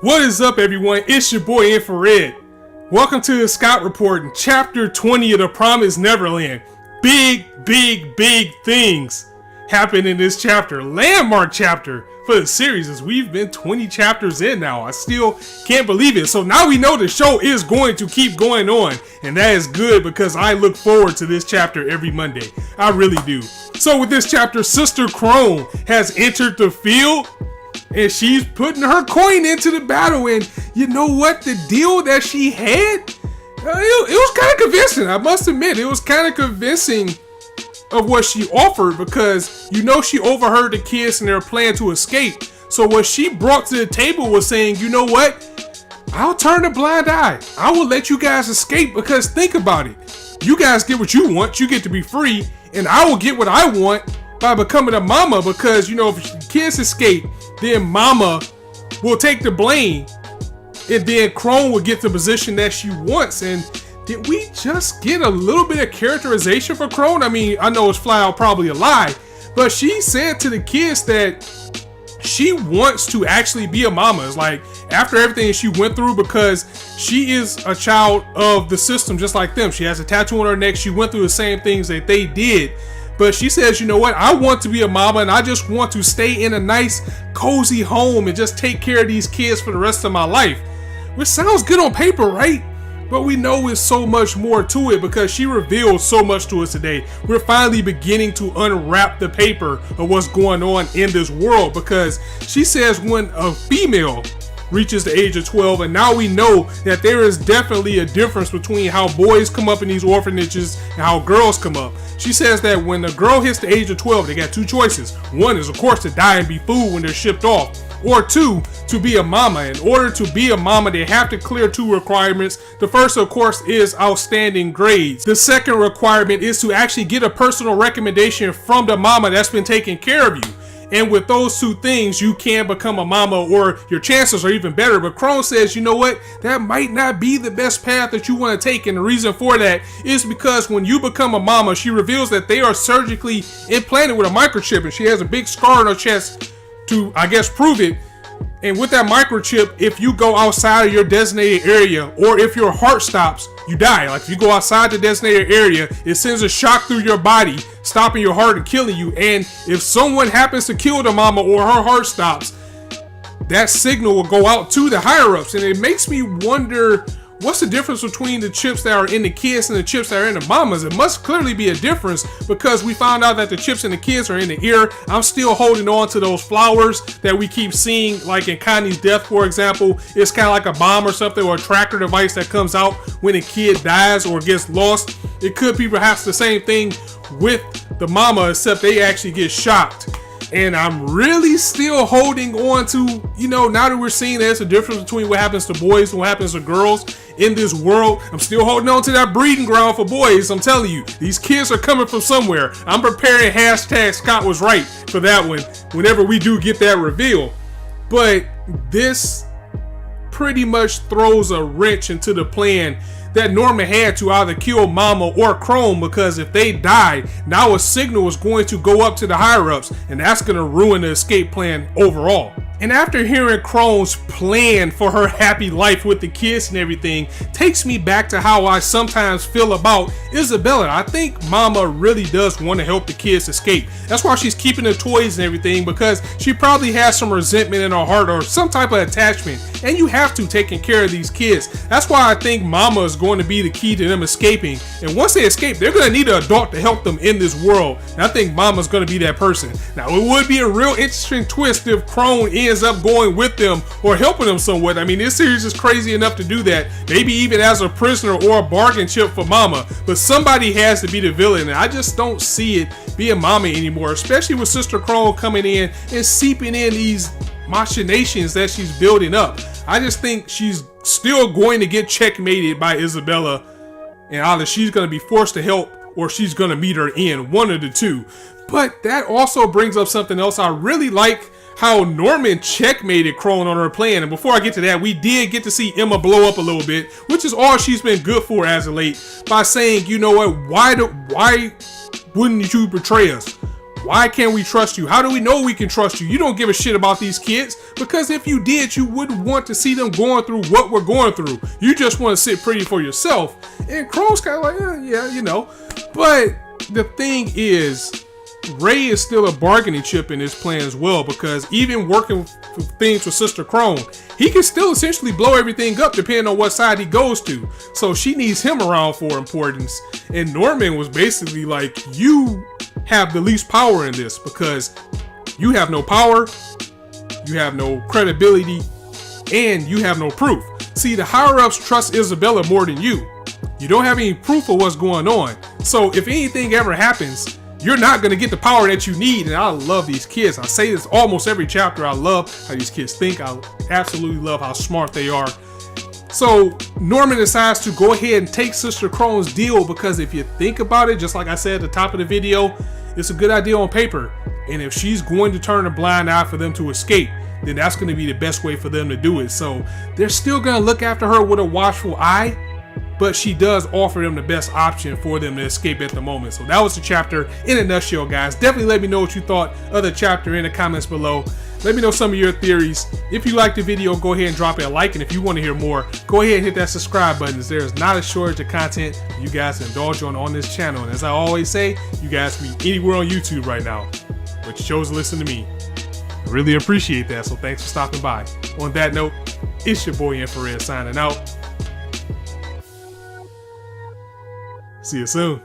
What is up, everyone? It's your boy Infrar-Ed. Welcome to the Scott Report in Chapter 20 of the Promised Neverland. Big things happen in this chapter. Landmark chapter for the series, as we've been 20 chapters in now. I still can't believe it. So now we know the show is going to keep going on, and that is good because I look forward to this chapter every Monday. I really do. So with this chapter, Sister Crone has entered the field, and she's putting her coin into the battle. And you know what? The deal that she had, it was kind of convincing. I must admit, it was kind of convincing of what she offered, because you know she overheard the kids and their plan to escape. So what she brought to the table was saying, you know what? I'll turn a blind eye. I will let you guys escape, because think about it. You guys get what you want. You get to be free, and I will get what I want by becoming a mama, because, you know, if the kids escape, then mama will take the blame, and then Crone will get the position that she wants. And did we just get a little bit of characterization for Crone? I mean, I know it's flat out probably a lie, but she said to the kids that she wants to actually be a mama. It's like, after everything she went through, because she is a child of the system just like them. She has a tattoo on her neck. She went through the same things that they did. But she says, you know what? I want to be a mama, and I just want to stay in a nice, cozy home and just take care of these kids for the rest of my life. Which sounds good on paper, right? But we know it's so much more to it, because she revealed so much to us today. We're finally beginning to unwrap the paper of what's going on in this world, because she says when a female reaches the age of 12, and now we know that there is definitely a difference between how boys come up in these orphanages and how girls come up. She says that when a girl hits the age of 12, they got two choices. One is, of course, to die and be food when they're shipped off, or two, to be a mama. In order to be a mama, they have to clear two requirements. The first, of course, is outstanding grades. The second requirement is to actually get a personal recommendation from the mama that's been taking care of you. And with those two things, you can become a mama, or your chances are even better. But Crone says, you know what? That might not be the best path that you want to take. And the reason for that is because when you become a mama, she reveals that they are surgically implanted with a microchip, and she has a big scar on her chest to, I guess, prove it. And with that microchip, if you go outside of your designated area, or if your heart stops, you die. Like, if you go outside the designated area, it sends a shock through your body, stopping your heart and killing you. And if someone happens to kill the mama, or her heart stops, that signal will go out to the higher-ups. And it makes me wonder, what's the difference between the chips that are in the kids and the chips that are in the mamas? It must clearly be a difference, because we found out that the chips in the kids are in the ear. I'm still holding on to those flowers that we keep seeing, like in Connie's death, for example. It's kind of like a bomb or something, or a tracker device that comes out when a kid dies or gets lost. It could be perhaps the same thing with the mama, except they actually get shocked. And I'm really still holding on to, you know, now that we're seeing there's a difference between what happens to boys and what happens to girls in this world, I'm still holding on to that breeding ground for boys. I'm telling you, these kids are coming from somewhere. I'm preparing hashtag Scott was right for that one whenever we do get that reveal. But this pretty much throws a wrench into the plan that Norman had to either kill Mama or Crone, because if they died, now a signal is going to go up to the higher-ups, and that's going to ruin the escape plan overall. And after hearing Crone's plan for her happy life with the kids and everything, takes me back to how I sometimes feel about Isabella. I think Mama really does want to help the kids escape. That's why she's keeping the toys and everything, because she probably has some resentment in her heart or some type of attachment. And you have to taking care of these kids. That's why I think Mama is going to be the key to them escaping. And once they escape, they're going to need an adult to help them in this world. And I think Mama's going to be that person. Now, it would be a real interesting twist if Crone ends up going with them or helping them somewhat. I mean, this series is crazy enough to do that, maybe even as a prisoner or a bargain chip for Mama. But somebody has to be the villain, and I just don't see it being Mama anymore, especially with Sister Crone coming in and seeping in these machinations that she's building up. I just think she's still going to get checkmated by Isabella, and either she's going to be forced to help or she's going to meet her end, one of the two. But that also brings up something else. I really like how Norman checkmated Crone on her plan. And before I get to that, we did get to see Emma blow up a little bit, which is all she's been good for as of late, by saying, you know what, why wouldn't you betray us? Why can't we trust you? How do we know we can trust you? You don't give a shit about these kids, because if you did, you wouldn't want to see them going through what we're going through. You just want to sit pretty for yourself. And Chrome's kind of like, yeah, you know. But the thing is, Ray is still a bargaining chip in this plan as well, because even working things with Sister Chrome, he can still essentially blow everything up depending on what side he goes to. So she needs him around for importance. And Norman was basically like, you have the least power in this, because you have no power, you have no credibility, and you have no proof. See, the higher-ups trust Isabella more than you. You don't have any proof of what's going on. So if anything ever happens, you're not going to get the power that you need. And I love these kids. I say this almost every chapter. I love how these kids think. I absolutely love how smart they are. So Norman decides to go ahead and take Sister Chrome's deal, because if you think about it, just like I said at the top of the video, it's a good idea on paper. And if she's going to turn a blind eye for them to escape, then that's going to be the best way for them to do it. So they're still going to look after her with a watchful eye, but she does offer them the best option for them to escape at the moment. So that was the chapter in a nutshell, guys. Definitely let me know what you thought of the chapter in the comments below. Let me know some of your theories. If you liked the video, go ahead and drop it a like. And if you want to hear more, go ahead and hit that subscribe button, as there is not a shortage of content you guys can indulge on this channel. And as I always say, you guys can be anywhere on YouTube right now, but you chose to listen to me. I really appreciate that, so thanks for stopping by. On that note, it's your boy Infrar-Ed signing out. See you soon.